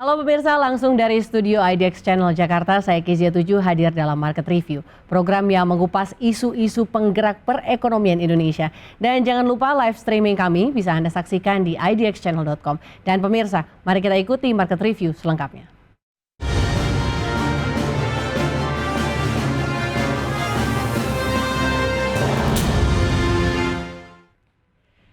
Halo pemirsa, langsung dari studio IDX Channel Jakarta, saya Kezia 7 hadir dalam Market Review, program yang mengupas isu-isu penggerak perekonomian Indonesia. Dan jangan lupa live streaming kami bisa Anda saksikan di idxchannel.com. Dan pemirsa, mari kita ikuti Market Review selengkapnya.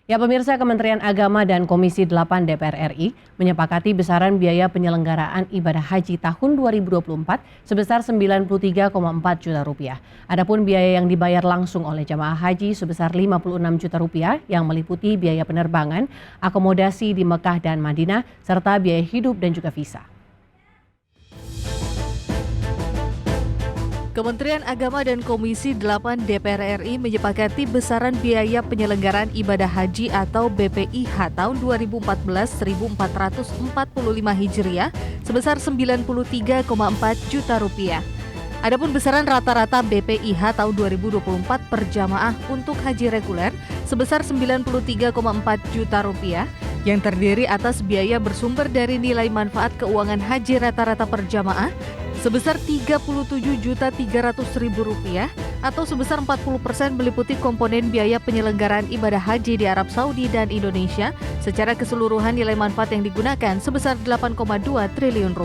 Ya pemirsa, Kementerian Agama dan Komisi 8 DPR RI menyepakati besaran biaya penyelenggaraan ibadah haji tahun 2024 sebesar 93,4 juta rupiah. Adapun biaya yang dibayar langsung oleh jamaah haji sebesar 56 juta rupiah yang meliputi biaya penerbangan, akomodasi di Mekah dan Madinah, serta biaya hidup dan juga visa. Kementerian Agama dan Komisi 8 DPR RI menyepakati besaran biaya penyelenggaraan ibadah haji atau BPIH tahun 2014 1445 Hijriah sebesar 93,4 juta rupiah. Adapun besaran rata-rata BPIH tahun 2024 per jamaah untuk haji reguler sebesar 93,4 juta rupiah yang terdiri atas biaya bersumber dari nilai manfaat keuangan haji rata-rata per jamaah sebesar Rp37.300.000 atau sebesar 40% meliputi komponen biaya penyelenggaraan ibadah haji di Arab Saudi dan Indonesia secara keseluruhan nilai manfaat yang digunakan sebesar Rp8,2 triliun.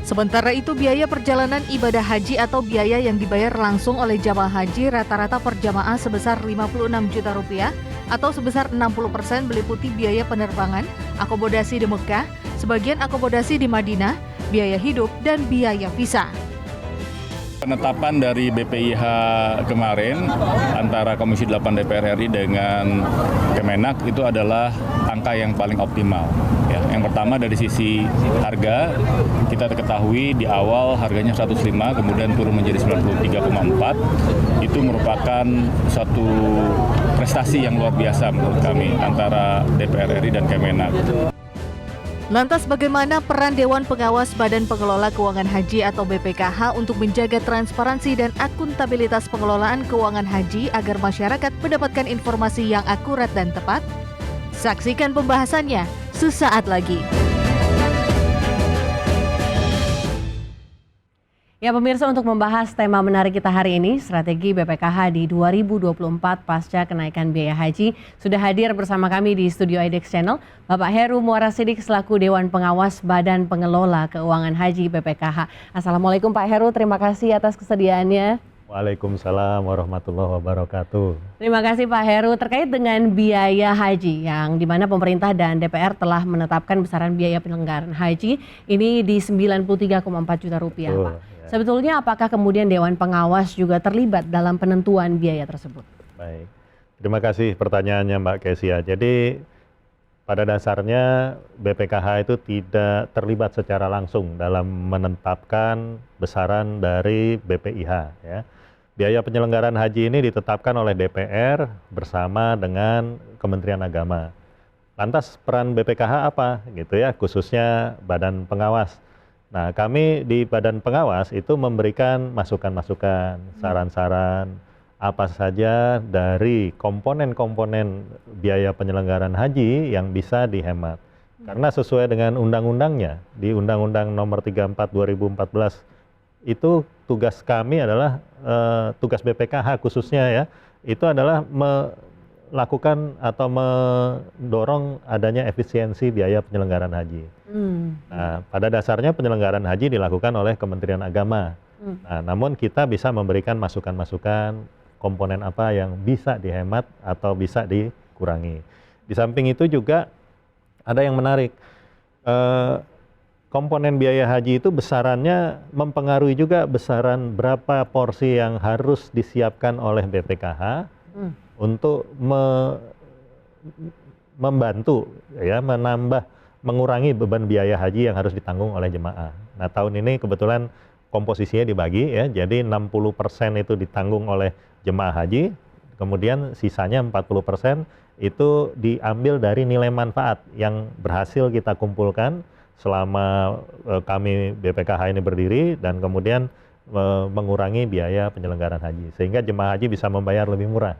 Sementara itu biaya perjalanan ibadah haji atau biaya yang dibayar langsung oleh jamaah haji rata-rata per jamaah sebesar Rp56 juta atau sebesar 60% meliputi biaya penerbangan, akomodasi di Mekah, sebagian akomodasi di Madinah, biaya hidup, dan biaya visa. Penetapan dari BPIH kemarin antara Komisi 8 DPR RI dengan Kemenak itu adalah angka yang paling optimal. Ya, yang pertama dari sisi harga, kita ketahui di awal harganya 105, kemudian turun menjadi 93,4. Itu merupakan suatu prestasi yang luar biasa menurut kami antara DPR RI dan Kemenak. Lantas bagaimana peran Dewan Pengawas Badan Pengelola Keuangan Haji atau BPKH untuk menjaga transparansi dan akuntabilitas pengelolaan keuangan haji agar masyarakat mendapatkan informasi yang akurat dan tepat? Saksikan pembahasannya sesaat lagi. Ya pemirsa, untuk membahas tema menarik kita hari ini, strategi BPKH di 2024 pasca kenaikan biaya haji, sudah hadir bersama kami di studio IDX Channel, Bapak Heru Muarasidik selaku Dewan Pengawas Badan Pengelola Keuangan Haji BPKH. Assalamualaikum Pak Heru, terima kasih atas kesediaannya. Waalaikumsalam warahmatullahi wabarakatuh. Terima kasih Pak Heru. Terkait dengan biaya haji yang dimana pemerintah dan DPR telah menetapkan besaran biaya penyelenggaraan haji ini di 93,4 juta rupiah, Pak. Ya. Sebetulnya apakah kemudian Dewan Pengawas juga terlibat dalam penentuan biaya tersebut? Baik, terima kasih pertanyaannya Mbak Kezia. Jadi pada dasarnya BPKH itu tidak terlibat secara langsung dalam menetapkan besaran dari BPIH. Ya. Biaya penyelenggaraan haji ini ditetapkan oleh DPR bersama dengan Kementerian Agama. Lantas peran BPKH apa gitu ya, khususnya Badan Pengawas. Nah, kami di Badan Pengawas itu memberikan masukan-masukan, saran-saran apa saja dari komponen-komponen biaya penyelenggaraan haji yang bisa dihemat. Karena sesuai dengan undang-undangnya, di Undang-Undang Nomor 34 2014 itu tugas kami adalah tugas BPKH khususnya ya, itu adalah melakukan atau mendorong adanya efisiensi biaya penyelenggaraan haji. Nah, pada dasarnya penyelenggaraan haji dilakukan oleh Kementerian Agama. Nah, namun kita bisa memberikan masukan-masukan komponen apa yang bisa dihemat atau bisa dikurangi. Di samping itu juga ada yang menarik. Komponen biaya haji itu besarannya mempengaruhi juga besaran berapa porsi yang harus disiapkan oleh BPKH untuk membantu ya, mengurangi beban biaya haji yang harus ditanggung oleh jemaah. Nah, tahun ini kebetulan komposisinya dibagi ya, jadi 60% itu ditanggung oleh jemaah haji, kemudian sisanya 40% itu diambil dari nilai manfaat yang berhasil kita kumpulkan selama kami BPKH ini berdiri dan kemudian mengurangi biaya penyelenggaraan haji sehingga jemaah haji bisa membayar lebih murah.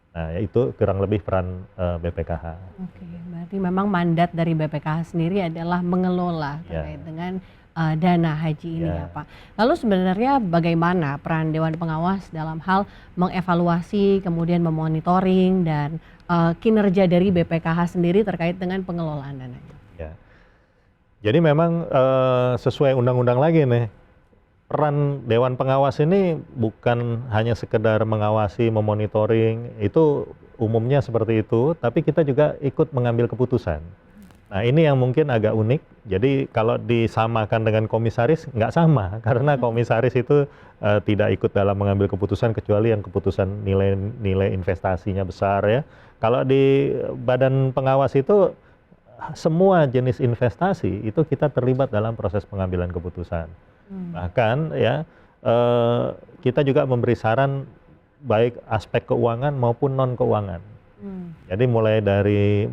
Nah, itu kurang lebih peran BPKH. Oke, berarti memang mandat dari BPKH sendiri adalah mengelola Ya. terkait dengan dana haji ini Ya. ya Pak. Lalu sebenarnya bagaimana peran Dewan Pengawas dalam hal mengevaluasi, kemudian memonitoring dan kinerja dari BPKH sendiri terkait dengan pengelolaan dananya? Ya. Jadi memang sesuai undang-undang lagi nih, peran Dewan Pengawas ini bukan hanya sekedar mengawasi, memonitoring, itu umumnya seperti itu, tapi kita juga ikut mengambil keputusan. Nah, ini yang mungkin agak unik. Jadi kalau disamakan dengan komisaris nggak sama, karena komisaris itu tidak ikut dalam mengambil keputusan kecuali yang keputusan nilai investasinya besar ya. Kalau di Badan Pengawas itu semua jenis investasi itu kita terlibat dalam proses pengambilan keputusan. Bahkan ya kita juga memberi saran baik aspek keuangan maupun non keuangan. Jadi mulai dari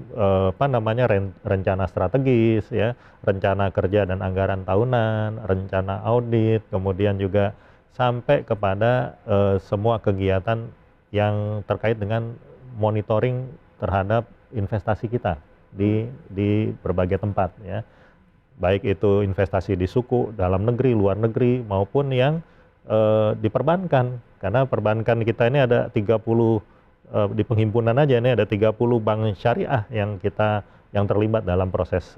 rencana strategis ya, rencana kerja dan anggaran tahunan, rencana audit, kemudian juga sampai kepada semua kegiatan yang terkait dengan monitoring terhadap investasi kita di berbagai tempat ya. Baik itu investasi di suku, dalam negeri, luar negeri maupun yang di perbankan. Karena perbankan kita ini ada 30 di penghimpunan aja nih ada 30 bank syariah yang terlibat dalam proses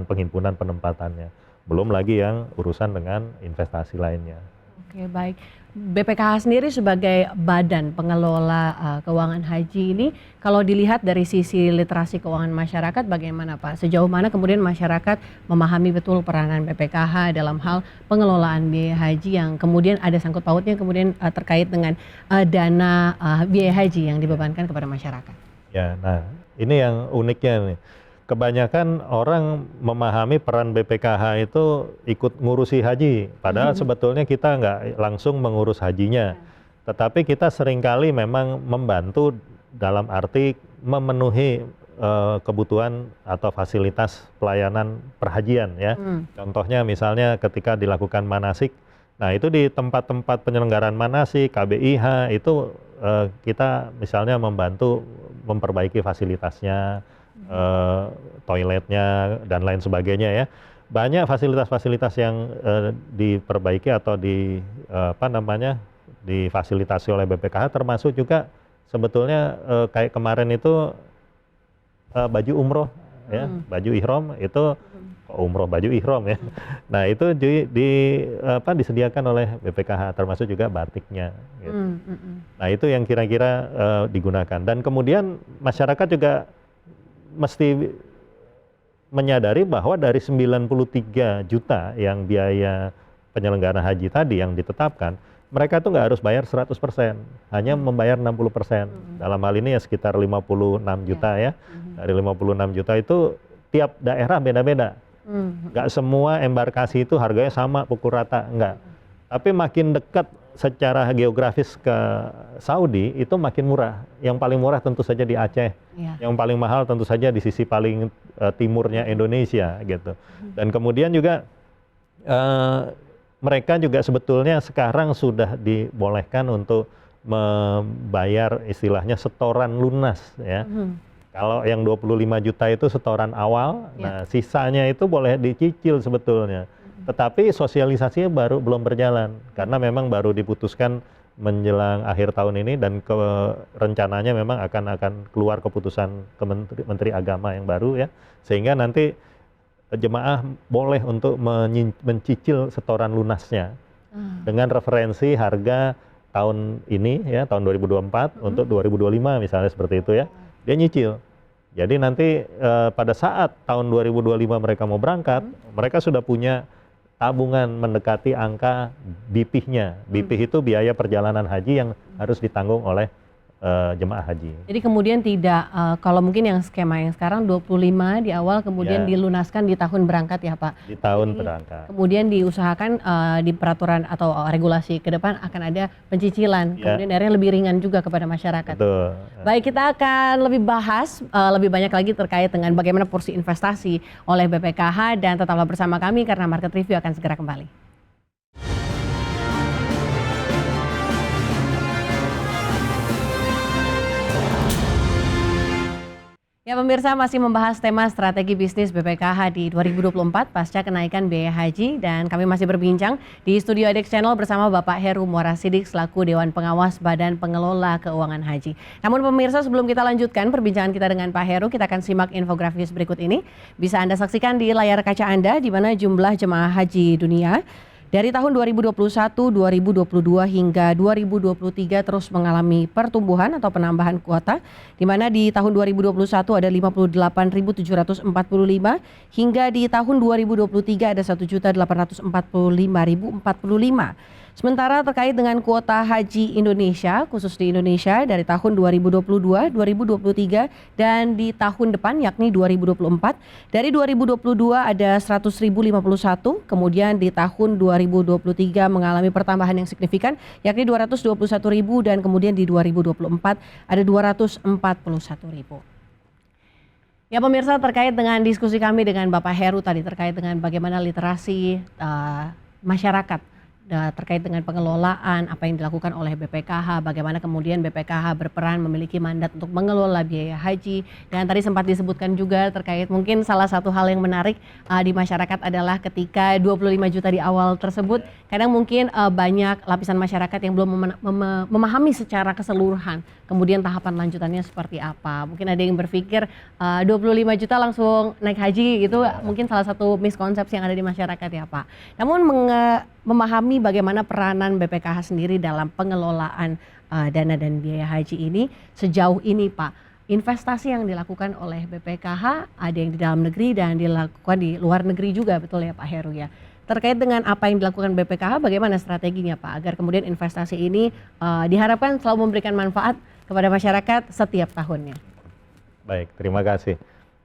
penghimpunan penempatannya. Belum lagi yang urusan dengan investasi lainnya. Oke, baik. BPKH sendiri sebagai badan pengelola keuangan haji ini, kalau dilihat dari sisi literasi keuangan masyarakat bagaimana Pak? Sejauh mana kemudian masyarakat memahami betul peranan BPKH dalam hal pengelolaan biaya haji yang kemudian ada sangkut pautnya kemudian terkait dengan dana biaya haji yang dibebankan kepada masyarakat? Ya, nah ini yang uniknya nih. Kebanyakan orang memahami peran BPKH itu ikut ngurusi haji, padahal sebetulnya kita nggak langsung mengurus hajinya. Tetapi kita seringkali memang membantu dalam arti memenuhi kebutuhan atau fasilitas pelayanan perhajian ya. Contohnya misalnya ketika dilakukan manasik, nah itu di tempat-tempat penyelenggaraan manasik, KBIH itu kita misalnya membantu memperbaiki fasilitasnya, toiletnya dan lain sebagainya ya. Banyak fasilitas-fasilitas yang diperbaiki atau difasilitasi oleh BPKH, termasuk juga sebetulnya kayak kemarin itu baju umroh ya, baju ihram itu baju ihram ya. Nah, itu disediakan oleh BPKH, termasuk juga batiknya gitu. Nah, itu yang kira-kira digunakan, dan kemudian masyarakat juga mesti menyadari bahwa dari 93 juta yang biaya penyelenggaraan haji tadi yang ditetapkan, mereka tuh nggak harus bayar 100%, hanya membayar 60%. Dalam hal ini ya sekitar 56 juta ya. Dari 56 juta itu tiap daerah beda-beda. Nggak semua embarkasi itu harganya sama, pukul rata, enggak. Tapi makin dekat secara geografis ke Saudi itu makin murah. Yang paling murah tentu saja di Aceh. Yang paling mahal tentu saja di sisi paling timurnya Indonesia gitu. Dan kemudian juga mereka juga sebetulnya sekarang sudah dibolehkan untuk membayar istilahnya setoran lunas ya. Kalau yang 25 juta itu setoran awal, nah sisanya itu boleh dicicil sebetulnya. Tetapi sosialisasinya belum berjalan karena memang baru diputuskan menjelang akhir tahun ini, dan rencananya memang akan keluar keputusan Menteri Agama yang baru ya, sehingga nanti jemaah boleh untuk mencicil setoran lunasnya dengan referensi harga tahun ini ya, tahun 2024 untuk 2025 misalnya seperti itu ya, dia nyicil. Jadi nanti pada saat tahun 2025 mereka mau berangkat, mereka sudah punya tabungan mendekati angka BPIH-nya. BPIH itu biaya perjalanan haji yang harus ditanggung oleh jemaah haji. Jadi kemudian tidak, kalau mungkin yang skema yang sekarang 25 di awal kemudian dilunaskan di tahun berangkat ya Pak? Di tahun berangkat. Kemudian diusahakan di peraturan atau regulasi ke depan akan ada pencicilan, kemudian akhirnya lebih ringan juga kepada masyarakat. Betul. Baik, kita akan lebih bahas lebih banyak lagi terkait dengan bagaimana porsi investasi oleh BPKH, dan tetaplah bersama kami karena Market Review akan segera kembali. Ya pemirsa, masih membahas tema strategi bisnis BPKH di 2024 pasca kenaikan biaya haji, dan kami masih berbincang di studio Adex Channel bersama Bapak Heru Muara Sidik selaku Dewan Pengawas Badan Pengelola Keuangan Haji. Namun pemirsa, sebelum kita lanjutkan perbincangan kita dengan Pak Heru, kita akan simak infografis berikut ini. Bisa Anda saksikan di layar kaca Anda, di mana jumlah jemaah haji dunia dari tahun 2021, 2022 hingga 2023 terus mengalami pertumbuhan atau penambahan kuota, di mana di tahun 2021 ada 58.745 hingga di tahun 2023 ada 1.845.045. Sementara terkait dengan kuota haji Indonesia, khusus di Indonesia dari tahun 2022, 2023 dan di tahun depan yakni 2024, dari 2022 ada 100.051, kemudian di tahun 2023 mengalami pertambahan yang signifikan yakni 221.000 dan kemudian di 2024 ada 241.000. Ya pemirsa, terkait dengan diskusi kami dengan Bapak Heru tadi terkait dengan bagaimana literasi masyarakat terkait dengan pengelolaan apa yang dilakukan oleh BPKH, bagaimana kemudian BPKH berperan memiliki mandat untuk mengelola biaya haji, dan tadi sempat disebutkan juga terkait mungkin salah satu hal yang menarik di masyarakat adalah ketika 25 juta di awal tersebut, kadang mungkin banyak lapisan masyarakat yang belum memahami secara keseluruhan kemudian tahapan lanjutannya seperti apa. Mungkin ada yang berpikir 25 juta langsung naik haji, itu mungkin salah satu miskonsepsi yang ada di masyarakat ya Pak. Namun memahami bagaimana peranan BPKH sendiri dalam pengelolaan dana dan biaya haji ini sejauh ini Pak. Investasi yang dilakukan oleh BPKH ada yang di dalam negeri dan dilakukan di luar negeri juga, betul ya Pak Heru ya. Terkait dengan apa yang dilakukan BPKH, bagaimana strateginya Pak agar kemudian investasi ini diharapkan selalu memberikan manfaat kepada masyarakat setiap tahunnya? Baik, terima kasih.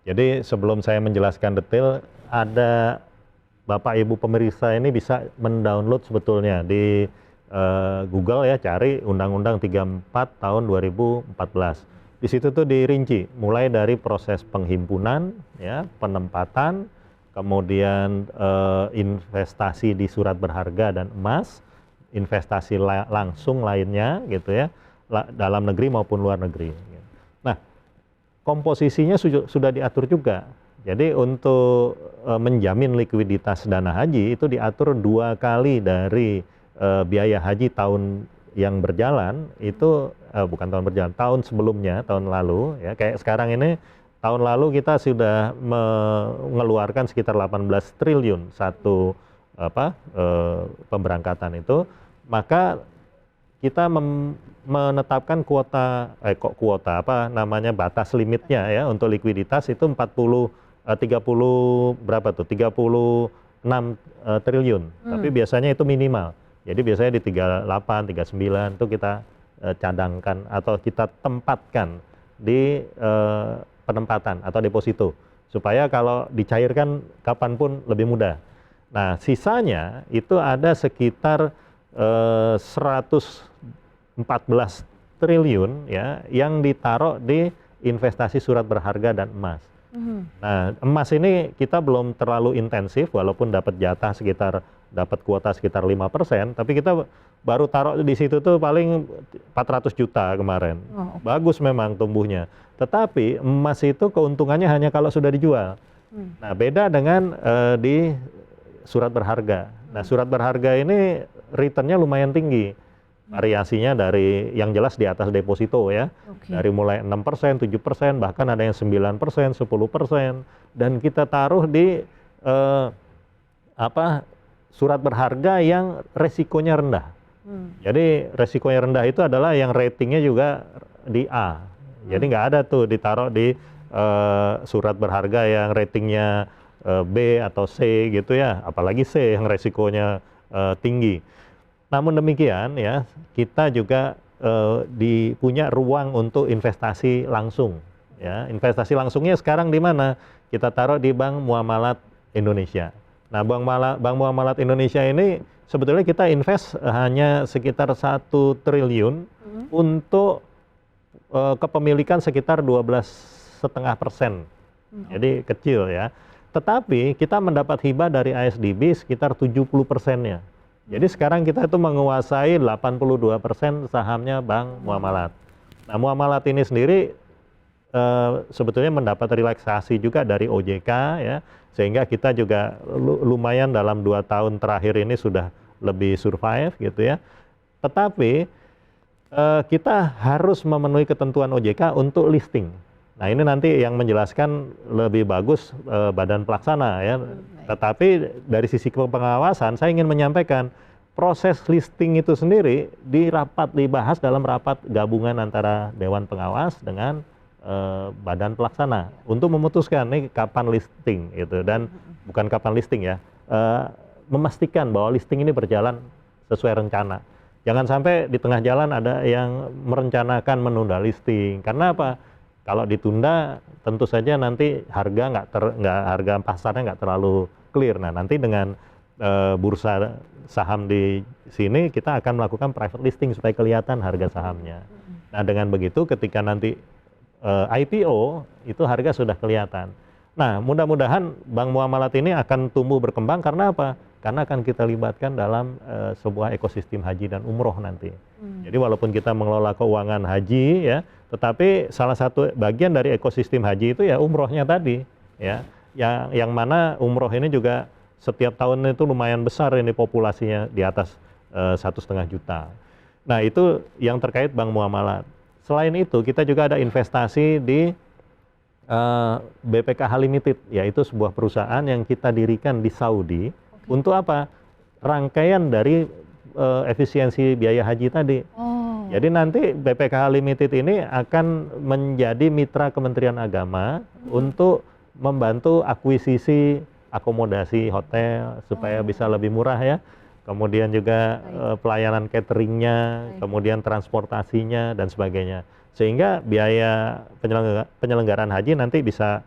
Jadi sebelum saya menjelaskan detail, ada Bapak Ibu pemirsa ini bisa mendownload sebetulnya di Google ya, cari Undang-Undang 34 tahun 2014. Di situ tuh dirinci mulai dari proses penghimpunan, ya, penempatan, kemudian investasi di surat berharga dan emas, investasi langsung lainnya gitu ya, dalam negeri maupun luar negeri. Nah, komposisinya sudah diatur juga. Jadi untuk menjamin likuiditas dana haji itu diatur 2 kali dari biaya haji tahun yang berjalan, itu bukan tahun berjalan, tahun sebelumnya, tahun lalu ya. Kayak sekarang ini, tahun lalu kita sudah mengeluarkan sekitar 18 triliun satu pemberangkatan itu, maka kita menetapkan batas limitnya ya untuk likuiditas itu 36 triliun. Tapi biasanya itu minimal. Jadi biasanya di 38, 39 itu kita cadangkan atau kita tempatkan di penempatan atau deposito supaya kalau dicairkan kapanpun lebih mudah. Nah, sisanya itu ada sekitar 114 triliun ya yang ditaruh di investasi surat berharga dan emas. Nah, emas ini kita belum terlalu intensif walaupun dapat jatah dapat kuota sekitar 5%, tapi kita baru taruh di situ tuh paling 400 juta kemarin. Bagus memang tumbuhnya. Tetapi emas itu keuntungannya hanya kalau sudah dijual. Nah, beda dengan di surat berharga. Nah, surat berharga ini returnnya lumayan tinggi. Variasinya dari yang jelas di atas deposito ya. Dari mulai 6%, 7%, bahkan ada yang 9%, 10%. Dan kita taruh di surat berharga yang resikonya rendah. Jadi resikonya rendah itu adalah yang ratingnya juga di A. Jadi nggak ada tuh ditaruh di surat berharga yang ratingnya B atau C gitu ya, apalagi C yang resikonya tinggi. Namun demikian ya, kita juga punya ruang untuk investasi langsung. Ya, investasi langsungnya sekarang di mana? Kita taruh di Bank Muamalat Indonesia. Nah, Bank Muamalat Indonesia ini sebetulnya kita invest hanya sekitar 1 triliun untuk kepemilikan sekitar 12,5%. Jadi kecil ya. Tetapi kita mendapat hibah dari ASDB sekitar 70%-nya. Jadi sekarang kita itu menguasai 82% sahamnya Bank Muamalat. Nah, Muamalat ini sendiri sebetulnya mendapat relaksasi juga dari OJK ya, sehingga kita juga lumayan dalam 2 tahun terakhir ini sudah lebih survive gitu ya. Tetapi kita harus memenuhi ketentuan OJK untuk listing. Nah ini nanti yang menjelaskan lebih bagus badan pelaksana ya. Tetapi dari sisi pengawasan saya ingin menyampaikan proses listing itu sendiri dibahas dalam rapat gabungan antara Dewan Pengawas dengan badan pelaksana untuk memutuskan nih kapan listing gitu, dan bukan kapan listing ya, memastikan bahwa listing ini berjalan sesuai rencana. Jangan sampai di tengah jalan ada yang merencanakan menunda listing. Karena apa? Kalau ditunda tentu saja nanti harga harga pasarnya nggak terlalu clear. Nah nanti dengan bursa saham di sini kita akan melakukan private listing supaya kelihatan harga sahamnya. Nah dengan begitu ketika nanti IPO itu harga sudah kelihatan. Nah mudah-mudahan bank muamalat ini akan tumbuh berkembang karena apa? Karena akan kita libatkan dalam sebuah ekosistem haji dan umroh nanti. Jadi walaupun kita mengelola keuangan haji ya, tetapi salah satu bagian dari ekosistem haji itu ya umrohnya tadi ya, yang mana umroh ini juga setiap tahun itu lumayan besar ini populasinya di atas 1,5 juta. Nah itu yang terkait bank muamalat. Selain itu kita juga ada investasi di BPKH Limited, yaitu sebuah perusahaan yang kita dirikan di Saudi. Untuk apa? Rangkaian dari efisiensi biaya haji tadi. Jadi nanti BPKH Limited ini akan menjadi mitra Kementerian Agama untuk membantu akuisisi akomodasi hotel supaya bisa lebih murah ya. Kemudian juga pelayanan cateringnya, kemudian transportasinya dan sebagainya. Sehingga biaya penyelenggaraan haji nanti bisa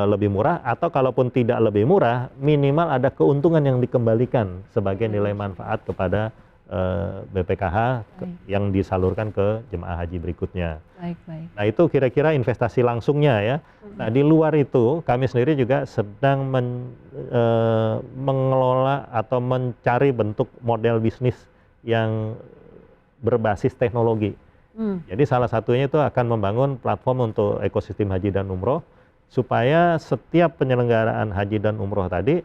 lebih murah, atau kalaupun tidak lebih murah, minimal ada keuntungan yang dikembalikan sebagai nilai manfaat kepada BPKH yang disalurkan ke jemaah haji berikutnya. Nah itu kira-kira investasi langsungnya ya. Nah di luar itu kami sendiri juga sedang mengelola atau mencari bentuk model bisnis yang berbasis teknologi. Jadi salah satunya itu akan membangun platform untuk ekosistem haji dan umroh, supaya setiap penyelenggaraan haji dan umroh tadi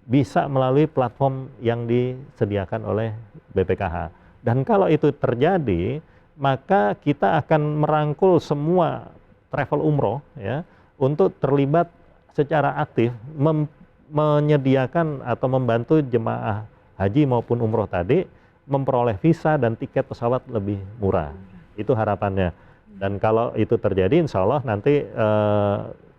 bisa melalui platform yang disediakan oleh BPKH. Dan kalau itu terjadi, maka kita akan merangkul semua travel umroh ya untuk terlibat secara aktif menyediakan atau membantu jemaah haji maupun umroh tadi memperoleh visa dan tiket pesawat lebih murah. Itu harapannya. Dan kalau itu terjadi, insya Allah nanti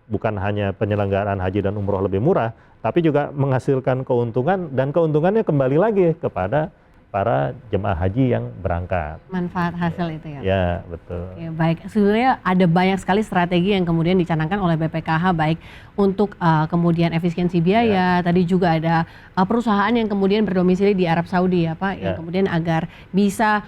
bukan hanya penyelenggaraan haji dan umroh lebih murah, tapi juga menghasilkan keuntungan, dan keuntungannya kembali lagi kepada para jemaah haji yang berangkat. Manfaat hasil itu ya? Ya, betul. Oke, baik. Sebenarnya ada banyak sekali strategi yang kemudian dicanangkan oleh BPKH, baik untuk kemudian efisiensi biaya, tadi juga ada perusahaan yang kemudian berdomisili di Arab Saudi ya Pak, yang kemudian agar bisa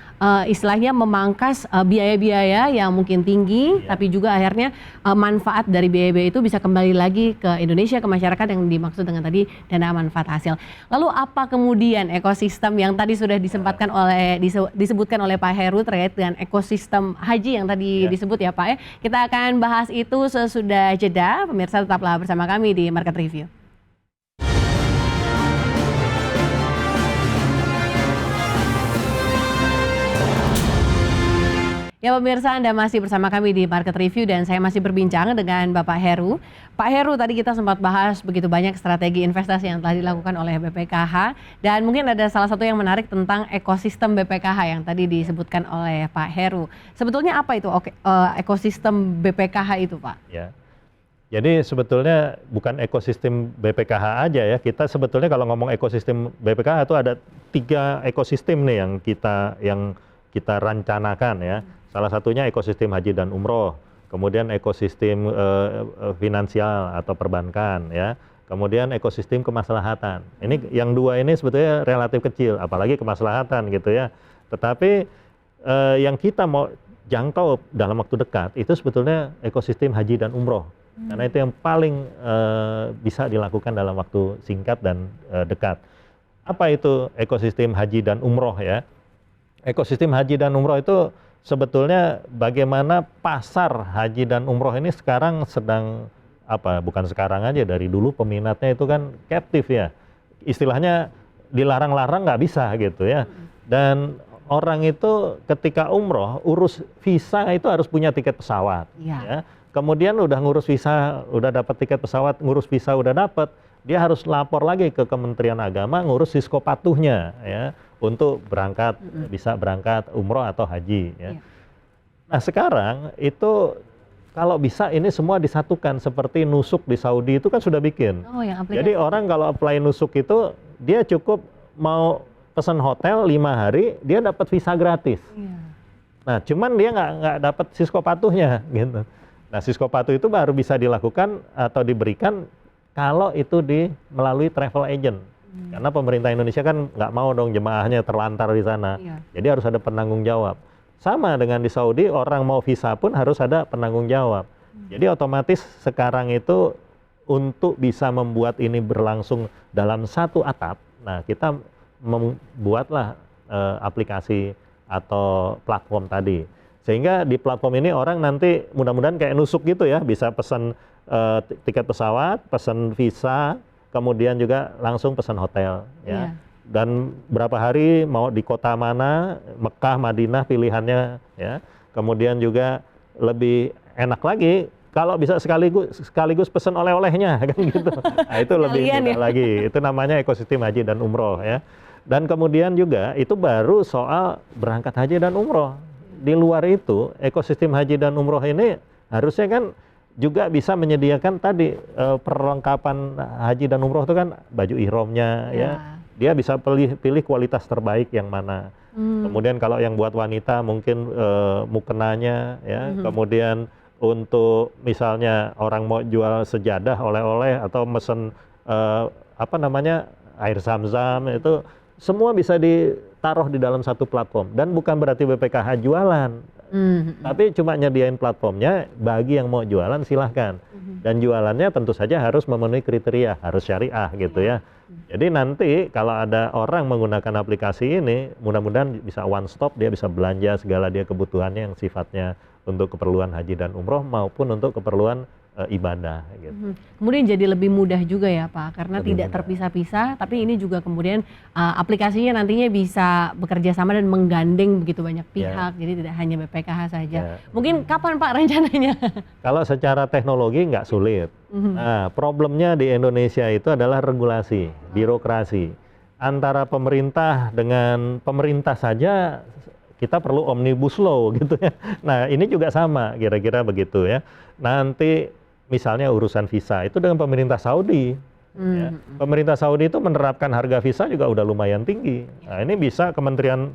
istilahnya memangkas biaya-biaya yang mungkin tinggi, tapi juga akhirnya manfaat dari biaya-biaya itu bisa kembali lagi ke Indonesia, ke masyarakat yang dimaksud dengan tadi dana manfaat hasil. Lalu apa kemudian ekosistem yang tadi sudah disebutkan oleh Pak Heru terkait dengan ekosistem haji yang tadi disebut ya Pak ya. Kita akan bahas itu sesudah jeda. Pemirsa tetaplah bersama kami di Market Review. Ya pemirsa, Anda masih bersama kami di Market Review dan saya masih berbincang dengan Bapak Heru. Pak Heru, tadi kita sempat bahas begitu banyak strategi investasi yang telah dilakukan oleh BPKH, dan mungkin ada salah satu yang menarik tentang ekosistem BPKH yang tadi disebutkan oleh Pak Heru. Sebetulnya apa itu ekosistem BPKH itu Pak? Ya. Jadi sebetulnya bukan ekosistem BPKH aja ya, kita sebetulnya kalau ngomong ekosistem BPKH itu ada 3 ekosistem nih yang kita rencanakan ya. Salah satunya ekosistem haji dan umroh, kemudian ekosistem finansial atau perbankan ya, kemudian ekosistem kemaslahatan. Ini yang 2 ini sebetulnya relatif kecil, apalagi kemaslahatan gitu ya. Tetapi yang kita mau jangkau dalam waktu dekat itu sebetulnya ekosistem haji dan umroh. Karena itu yang paling bisa dilakukan dalam waktu singkat dan dekat. Apa itu ekosistem haji dan umroh ya? Ekosistem haji dan umroh itu sebetulnya bagaimana pasar haji dan umroh ini sekarang sedang bukan sekarang aja, dari dulu peminatnya itu kan captive ya. Istilahnya dilarang-larang nggak bisa gitu ya. Dan orang itu ketika umroh urus visa itu harus punya tiket pesawat. Ya. Kemudian udah ngurus visa, udah dapat tiket pesawat, ngurus visa udah dapat, dia harus lapor lagi ke Kementerian Agama ngurus siskopatuhnya ya untuk berangkat, bisa berangkat umroh atau haji ya. Nah sekarang itu kalau bisa ini semua disatukan seperti nusuk di Saudi itu kan sudah bikin. Jadi orang kalau apply nusuk itu dia cukup mau pesan hotel 5 hari dia dapat visa gratis. Nah cuman dia nggak dapat siskopatuhnya gitu. Nah siskopatuh itu baru bisa dilakukan atau diberikan kalau itu melalui travel agent. Karena pemerintah Indonesia kan nggak mau dong jemaahnya terlantar di sana. Jadi harus ada penanggung jawab. Sama dengan di Saudi, orang mau visa pun harus ada penanggung jawab. Jadi otomatis sekarang itu untuk bisa membuat ini berlangsung dalam satu atap, nah kita membuatlah aplikasi atau platform tadi. Sehingga di platform ini orang nanti mudah-mudahan kayak nusuk gitu ya, bisa pesan tiket pesawat, pesan visa, kemudian juga langsung pesan hotel ya. Dan berapa hari mau di kota mana, Mekah, Madinah pilihannya ya. Kemudian juga lebih enak lagi kalau bisa sekaligus pesan oleh-olehnya kan gitu. Nah, itu lebih mudah lagi. Itu namanya ekosistem haji dan umroh ya. Dan kemudian juga itu baru soal berangkat haji dan umroh. Di luar itu, ekosistem haji dan umroh ini harusnya kan juga bisa menyediakan tadi perlengkapan haji dan umroh itu kan baju ihramnya ya. Dia bisa pilih kualitas terbaik yang mana. Kemudian kalau yang buat wanita mungkin mukenanya ya. Kemudian untuk misalnya orang mau jual sejadah oleh-oleh atau mesen air zam-zam itu semua bisa ditaruh di dalam satu platform. Dan bukan berarti BPKH jualan. Tapi cuma nyediain platformnya, bagi yang mau jualan silahkan. Dan jualannya tentu saja harus memenuhi kriteria, harus syariah gitu ya. Jadi nanti kalau ada orang menggunakan aplikasi ini, mudah-mudahan bisa one stop, dia bisa belanja segala dia kebutuhannya yang sifatnya untuk keperluan haji dan umroh maupun untuk keperluan ibadah gitu. Kemudian jadi lebih mudah juga ya Pak, karena Lebih tidak mudah. terpisah-pisah, tapi ini juga kemudian aplikasinya nantinya bisa bekerja sama dan menggandeng begitu banyak pihak, jadi tidak hanya BPKH saja. Mungkin kapan Pak rencananya? Kalau secara teknologi nggak sulit. Nah, problemnya di Indonesia itu adalah regulasi, birokrasi. Antara pemerintah dengan pemerintah saja kita perlu omnibus law gitu ya. Nah, ini juga sama kira-kira begitu ya. Nanti misalnya urusan visa itu dengan pemerintah Saudi. Ya. Pemerintah Saudi itu menerapkan harga visa juga udah lumayan tinggi. Nah, ini bisa Kementerian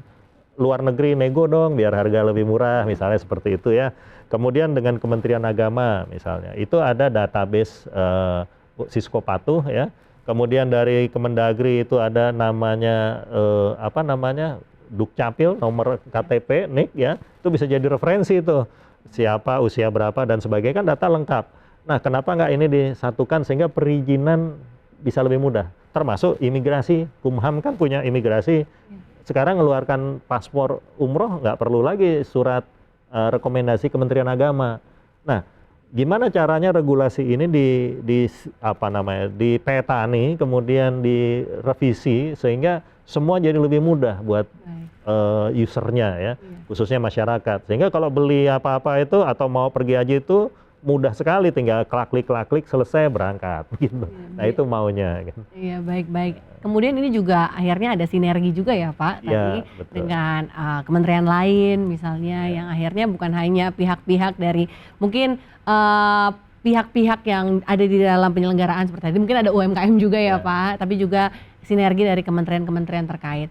Luar Negeri nego dong biar harga lebih murah misalnya seperti itu ya. Kemudian dengan Kementerian Agama misalnya, itu ada database siskopatuh ya. Kemudian dari Kemendagri itu ada namanya Dukcapil, nomor KTP, NIK ya. Itu bisa jadi referensi itu. Siapa, usia berapa dan sebagainya kan data lengkap. Nah, kenapa nggak ini disatukan sehingga perizinan bisa lebih mudah? Termasuk imigrasi, Kumham kan punya imigrasi. Sekarang mengeluarkan paspor umroh nggak perlu lagi surat rekomendasi Kementerian Agama. Nah, gimana caranya regulasi ini dipetani, kemudian direvisi sehingga semua jadi lebih mudah buat usernya ya, khususnya masyarakat. Sehingga kalau beli apa-apa itu atau mau pergi haji itu mudah sekali, tinggal klik selesai berangkat gitu. Nah itu maunya. Gitu. Iya baik. Kemudian ini juga akhirnya ada sinergi juga ya Pak tadi dengan kementerian lain misalnya yang akhirnya bukan hanya pihak-pihak dari mungkin pihak-pihak yang ada di dalam penyelenggaraan seperti tadi, mungkin ada UMKM juga ya Pak, tapi juga sinergi dari kementerian-kementerian terkait.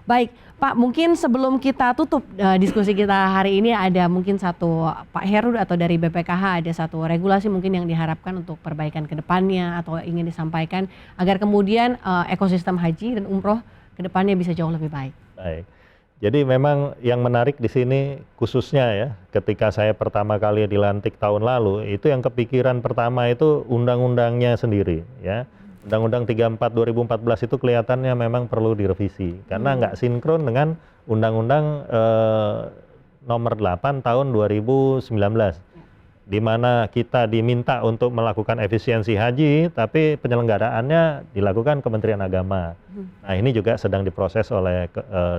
Baik Pak, mungkin sebelum kita tutup diskusi kita hari ini ada mungkin satu Pak Heru atau dari BPKH ada satu regulasi mungkin yang diharapkan untuk perbaikan ke depannya atau ingin disampaikan agar kemudian ekosistem haji dan umroh ke depannya bisa jauh lebih baik. Baik. Jadi memang yang menarik di sini khususnya ya, ketika saya pertama kali dilantik tahun lalu, itu yang kepikiran pertama itu undang-undangnya sendiri ya. Undang-Undang 34 2014 itu kelihatannya memang perlu direvisi karena nggak sinkron dengan Undang-Undang nomor 8 tahun 2019, di mana kita diminta untuk melakukan efisiensi haji, tapi penyelenggaraannya dilakukan Kementerian Agama. Nah ini juga sedang diproses oleh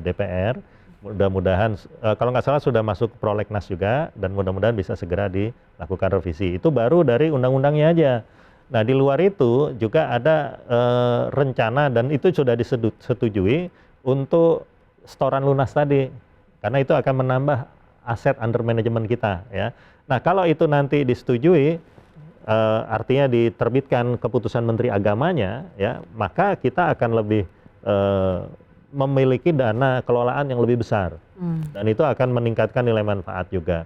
DPR. Mudah-mudahan, kalau nggak salah sudah masuk prolegnas juga, dan mudah-mudahan bisa segera dilakukan revisi. Itu baru dari undang-undangnya aja. Nah di luar itu juga ada rencana, dan itu sudah disetujui untuk setoran lunas tadi, karena itu akan menambah aset under management kita, ya. Nah kalau itu nanti disetujui, artinya diterbitkan keputusan Menteri Agamanya, ya, maka kita akan lebih memiliki dana kelolaan yang lebih besar, dan itu akan meningkatkan nilai manfaat juga.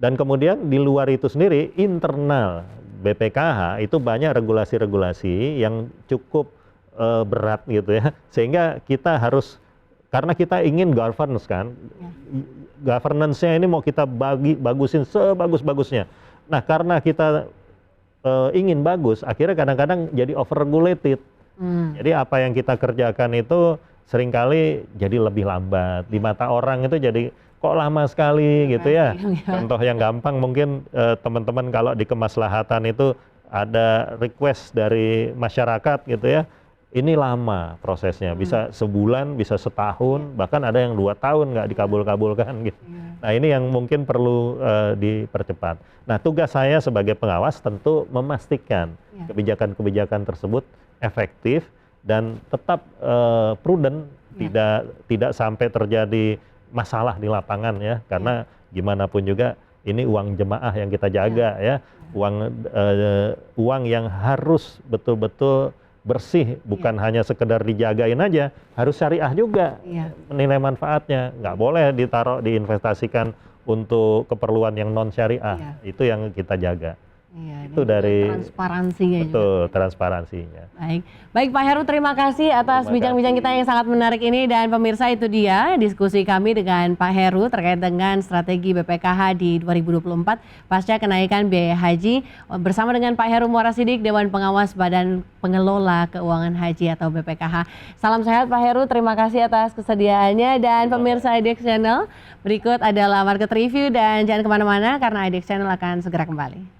Dan kemudian di luar itu sendiri, internal BPKH itu banyak regulasi-regulasi yang cukup berat gitu ya, sehingga kita harus, karena kita ingin governance kan, governance-nya ini mau kita bagusin sebagus-bagusnya. Nah karena kita ingin bagus, akhirnya kadang-kadang jadi over-regulated. Jadi apa yang kita kerjakan itu seringkali jadi lebih lambat, di mata orang itu jadi kok lama sekali gitu ya. Contoh yang gampang mungkin teman-teman kalau di kemaslahatan itu ada request dari masyarakat gitu ya, ini lama prosesnya, bisa sebulan, bisa setahun, bahkan ada yang 2 tahun nggak dikabul-kabulkan gitu. Nah ini yang mungkin perlu dipercepat. Nah tugas saya sebagai pengawas tentu memastikan kebijakan-kebijakan tersebut efektif dan tetap prudent, tidak sampai terjadi masalah di lapangan ya, karena gimana pun juga ini uang jemaah yang kita jaga ya, uang yang harus betul-betul bersih, bukan hanya sekedar dijagain aja, harus syariah juga nilai manfaatnya, nggak boleh ditaruh diinvestasikan untuk keperluan yang non syariah, itu yang kita jaga. Itu dari transparansinya. Betul, transparansinya. Baik Pak Heru, terima kasih atas bincang-bincang kita yang sangat menarik ini, dan pemirsa itu dia diskusi kami dengan Pak Heru terkait dengan strategi BPKH di 2024 pasca kenaikan biaya haji bersama dengan Pak Heru Muara Sidik, Dewan Pengawas Badan Pengelola Keuangan Haji atau BPKH. Salam sehat Pak Heru, terima kasih atas kesediaannya, dan pemirsa IDX Channel, berikut adalah market review dan jangan kemana-mana karena IDX Channel akan segera kembali.